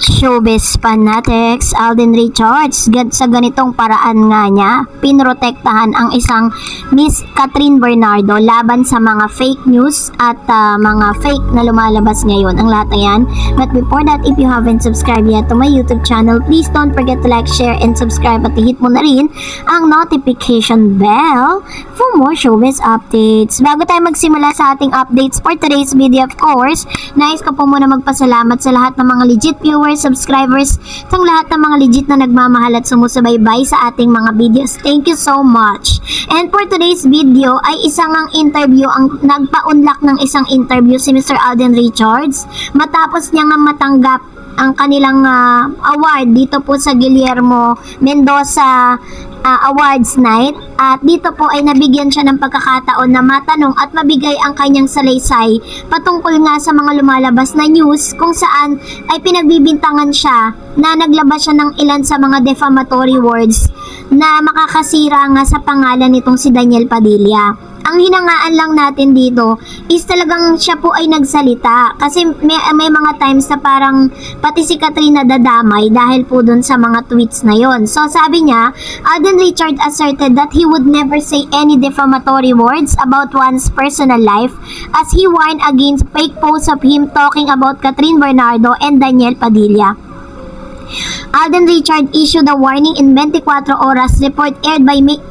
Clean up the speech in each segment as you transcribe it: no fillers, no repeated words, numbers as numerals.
Showbiz fanatics, Alden Richards, sa ganitong paraan nga niya, pinrotektahan ang isang Miss Catherine Bernardo laban sa mga fake news at mga fake na lumalabas ngayon. Ang lahat na yan. But before that, if you haven't subscribed yet to my YouTube channel, please don't forget to like, share, and subscribe at hit mo na rin ang notification bell for more showbiz updates. Bago tayo magsimula sa ating updates for today's video, of course, nais ko po muna magpasalamat sa lahat ng mga legit viewers, subscribers, sang lahat ng mga legit na nagmamahal at sumusubaybay sa ating mga videos. Thank you so much. And for today's video ay isang interview, ang nagpa-unlock ng isang interview si Mr. Alden Richards matapos niya nga matanggap ang kanilang award dito po sa Guillermo Mendoza Awards Night, at dito po ay nabigyan siya ng pagkakataon na matanong at mabigay ang kanyang salaysay patungkol nga sa mga lumalabas na news kung saan ay pinagbibintangan siya na naglabas siya ng ilan sa mga defamatory words na makakasira nga sa pangalan nitong si Daniel Padilla. Ang hinangaan lang natin dito is talagang siya po ay nagsalita kasi may mga times na parang pati si Catherine nadadamay dahil po dun sa mga tweets na yon. So sabi niya, Alden Richard asserted that he would never say any defamatory words about one's personal life as he warned against fake posts of him talking about Catherine Bernardo and Daniel Padilla. Alden Richard issued a warning in 24 Oras report aired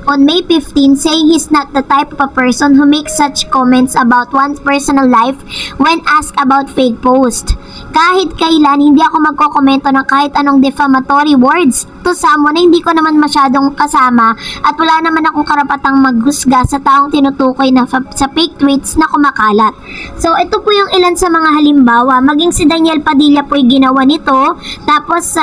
on May 15 saying he's not the type of a person who makes such comments about one's personal life when asked about fake post. Kahit kailan, hindi ako magkokomento ng kahit anong defamatory words to someone na hindi ko naman masyadong kasama at wala naman akong karapatang maghusga sa taong tinutukoy na sa fake tweets na kumakalat. So ito po yung ilan sa mga halimbawa. Maging si Daniel Padilla po yung ginawa nito. Tapos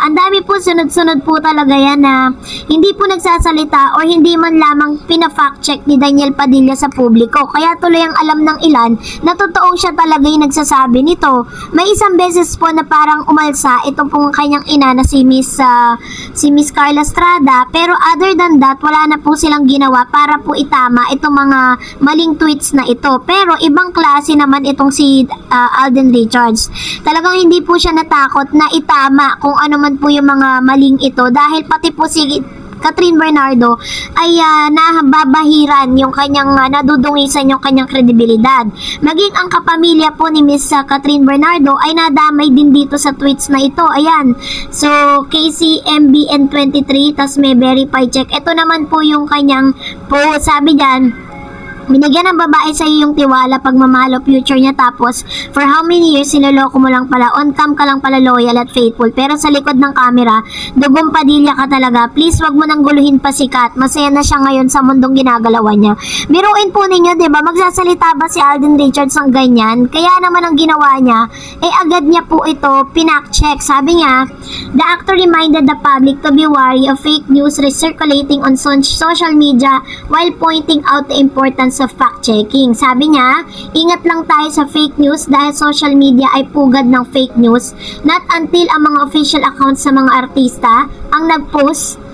ang dami po, sunod-sunod po talaga yan na hindi po nagsasalita o hindi man lamang pina-fact check ni Daniel Padilla sa publiko. Kaya tuloy ang alam ng ilan na totoong siya talaga yung nagsasabi nito. May isang beses po na parang umalsa ito pong kanyang ina na si Miss Carla Estrada, pero other than that, wala na po silang ginawa para po itama itong mga maling tweets na ito. Pero ibang klase naman itong si Alden Richards. Talagang hindi po siya natakot na itama kung ano man po yung mga maling ito dahil pati po si Catherine Bernardo ay nababahiran yung kanyang nadudungisan yung kanyang kredibilidad. Maging ang kapamilya po ni Miss Catherine Bernardo ay nadamay din dito sa tweets na ito. Ayan. So, KCMBN23 tas may verify check. Ito naman po yung kanyang post. Sabi diyan, binigyan ng babae sa iyo yung tiwala, pagmamahal o future niya, tapos for how many years siniloko mo lang pala, on cam ka lang pala loyal at faithful, pero sa likod ng camera dugong Padilla ka talaga. Please wag mo nang guluhin pa si Kat, masaya na siya ngayon sa mundong ginagalawan niya. Biruin po ninyo, diba, magsasalita ba si Alden Richards ng ganyan? Kaya naman ang ginawa niya agad niya po ito pinak-check. Sabi niya, the actor reminded the public to be wary of fake news recirculating on social media while pointing out the importance of fact-checking. Sabi niya, ingat lang tayo sa fake news dahil social media ay pugad ng fake news. Not until ang mga official accounts sa mga artista ang nag-post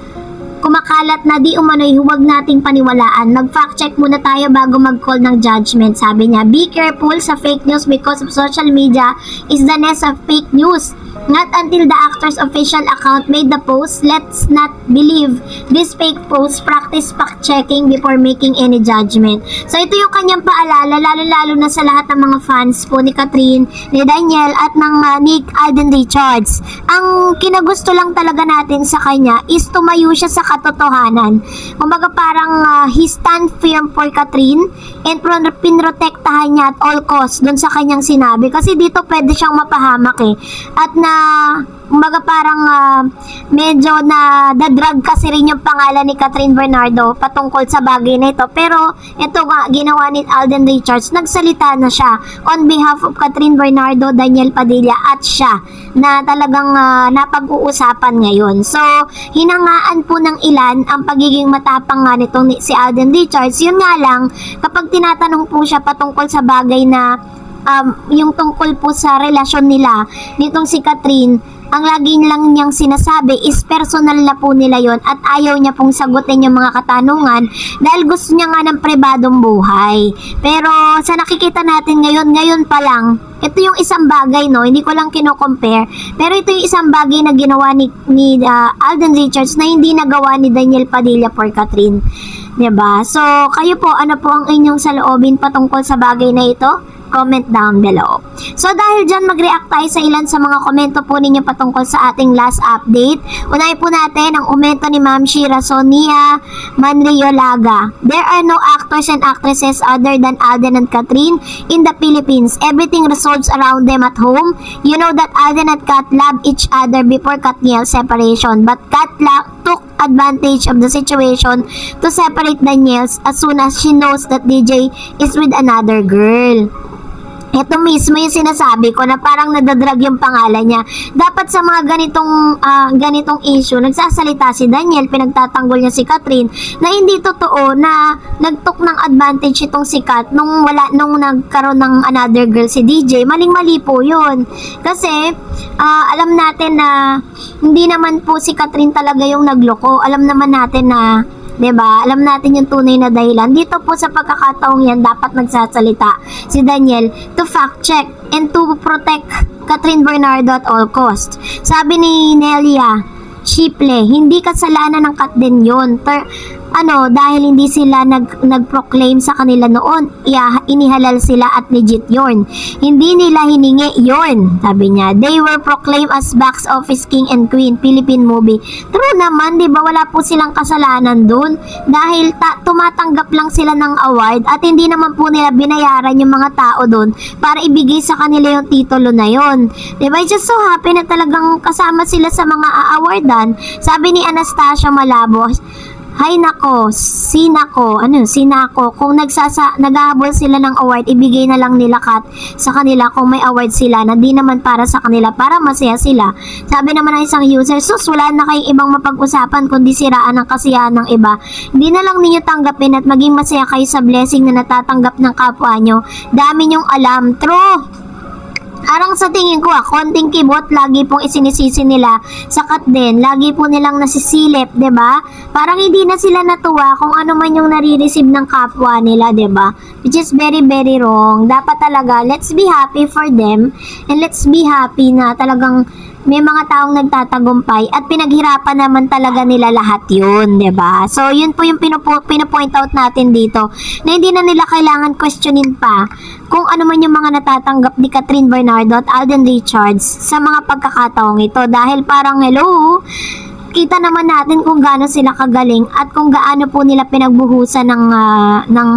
kumakalat na di umano'y huwag nating paniwalaan. Nag-fact check muna tayo bago mag-call ng judgment. Sabi niya, be careful sa fake news because of social media is the nest of fake news. Not until the actor's official account made the post, let's not believe this fake post. Practice fact-checking before making any judgment. So ito yung kanyang paalala, lalo-lalo na sa lahat ng mga fans po ni Catherine, ni Daniel at ng Nick Alden Richards. Ang kinagusto lang talaga natin sa kanya is tumayo siya sa katotohanan. Kumbaga parang he stand firm for Catherine and pinrotektahan niya at all costs dun sa kanyang sinabi. Kasi dito pwede siyang mapahamak at na kumbaga parang medyo na dadrag kasi rin yung pangalan ni Catherine Bernardo patungkol sa bagay na ito. Pero ito nga, ginawa ni Alden Richards, nagsalita na siya on behalf of Catherine Bernardo, Daniel Padilla at siya na talagang napag-uusapan ngayon. So, hinangaan po ng ilan ang pagiging matapang nga nitong si Alden Richards. Yun nga lang, kapag tinatanong po siya patungkol sa bagay na yung tungkol po sa relasyon nila nitong si Catherine, ang lagi lang niyang sinasabi is personal na po nila yon at ayaw niya pong sagutin yung mga katanungan dahil gusto niya nga ng pribadong buhay. Pero sa nakikita natin ngayon pa lang, ito yung isang bagay, no, hindi ko lang kino-compare, pero ito yung isang bagay na ginawa ni Alden Richards na hindi nagawa ni Daniel Padilla for Catherine. 'Di ba? So, kayo po, ano po ang inyong saloobin patungkol sa bagay na ito? Comment down below. So dahil dyan, mag-react tayo sa ilan sa mga komento po ninyo patungkol sa ating last update. Unahin po natin ang komento ni Ma'am Shira Sonia Manriolaga. There are no actors and actresses other than Alden and Catherine in the Philippines. Everything resolves around them at home. You know that Alden and Kat love each other before Katniel's separation, but Kat took advantage of the situation to separate Daniels as soon as she knows that DJ is with another girl. Ito mismo yung sinasabi ko na parang nadadrag yung pangalan niya. Dapat sa mga ganitong issue, nagsasalita si Daniel, pinagtatanggol niya si Catherine, na hindi totoo na nagtok ng advantage itong si Kat nung nagkaroon ng another girl si DJ. Maling-mali po yun. Kasi, alam natin na hindi naman po si Catherine talaga yung nagloko. Alam naman natin na, 'di ba? Alam natin yung tunay na dahilan. Dito po sa pagkakataong yan, dapat nagsasalita si Daniel to fact check and to protect Catherine Bernardo at all cost. Sabi ni Nelia Shiple, hindi kasalanan ng Kat din yun. Dahil hindi sila nag-proclaim sa kanila noon, inihalal sila at legit yon. Hindi nila hiningi yon, sabi niya. They were proclaimed as box office king and queen, Philippine movie. True naman, di ba? Wala po silang kasalanan dun. Dahil tumatanggap lang sila ng award at hindi naman po nila binayaran yung mga tao dun para ibigay sa kanila yung titulo na yon. Di ba? Just so happy na talagang kasama sila sa mga awardan. Sabi ni Anastasia Malabo, hay nako, sinako, kung naghahabol sila ng award, ibigay na lang nila Kat sa kanila kung may award sila na di naman para sa kanila, para masaya sila. Sabi naman ng isang user, sus, wala na kayong ibang mapag-usapan kundi siraan ng kasiyahan ng iba. Hindi na lang ninyo tanggapin at maging masaya kayo sa blessing na natatanggap ng kapwa nyo. Dami nyong alam. True! Arang sa tingin ko, konting kibot lagi pong isinisisi nila sa Kat din. Lagi po nilang nasisilip, 'di ba? Parang hindi na sila natuwa kung ano man yung nare-receive ng kapwa nila, 'di ba? Which is very very wrong. Dapat talaga, let's be happy for them and let's be happy na talagang may mga taong nagtatagumpay at pinaghirapan naman talaga nila lahat yun, 'di ba? So, yun po yung pinopoint out natin dito na hindi na nila kailangan questionin pa kung ano man yung mga natatanggap ni Catherine Bernardo at Alden Richards sa mga pagkakataong ito dahil parang hello, kita naman natin kung gaano sila kagaling at kung gaano po nila pinagbuhusan ng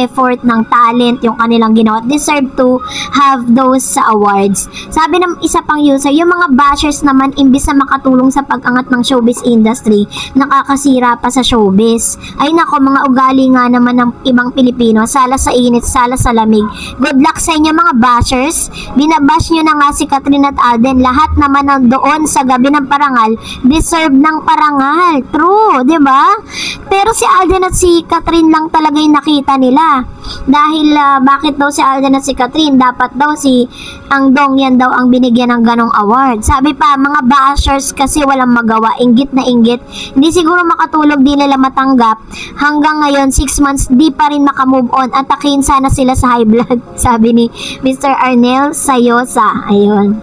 effort, ng talent yung kanilang ginawa. Deserve to have those awards. Sabi ng isa pang user, yung mga bashers naman imbis na makatulong sa pag-angat ng showbiz industry, nakakasira pa sa showbiz. Ay nako, mga ugali nga naman ng ibang Pilipino, sala sa init, sala sa lamig. Good luck sa inyo mga bashers. Binabash nyo na nga si Catherine at Alden. Lahat naman doon sa gabi ng parangal, deserve ng parangal. True, 'di ba? Pero si Alden at si Catherine lang talaga yung nakita nila. Dahil bakit daw si Alden at si Catherine, dapat daw si Ang Dong yan daw ang binigyan ng ganong award. Sabi pa, mga bashers kasi walang magawa, inggit na inggit. Hindi siguro makatulog, di nila matanggap. Hanggang ngayon 6 months di pa rin makamove on. Atakin sana sila sa high blood. Sabi ni Mr. Arnel Sayosa. Ayun.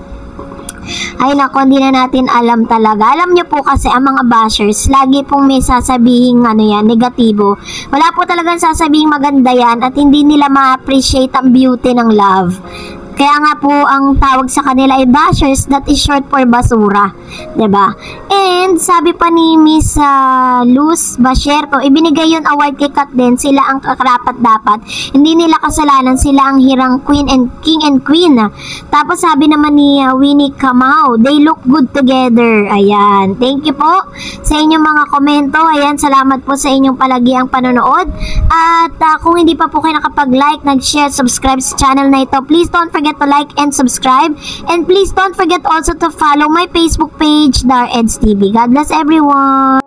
Ay nako, hindi na natin alam talaga. Alam nyo po kasi ang mga bashers, lagi pong may sasabihing negatibo. Wala po talagang sasabihing maganda yan at hindi nila ma-appreciate ang beauty ng love. Kaya nga po ang tawag sa kanila ay bashers, that is short for basura, 'di ba? And sabi pa ni Miss Luz Basherto, ibinigay yon award kay Kat din, sila ang karapat dapat. Hindi nila kasalanan, sila ang hirang queen and king and queen. Tapos sabi naman ni Winnie Kamau, they look good together. Ayan. Thank you po sa inyong mga komento. Ayan, salamat po sa inyong palagiang panonood. At kung hindi pa po kayo nakapag-like, nag-share, subscribe sa channel na ito, please don't forget to like and subscribe, and please don't forget also to follow my Facebook page, Dar Eds TV. God bless everyone.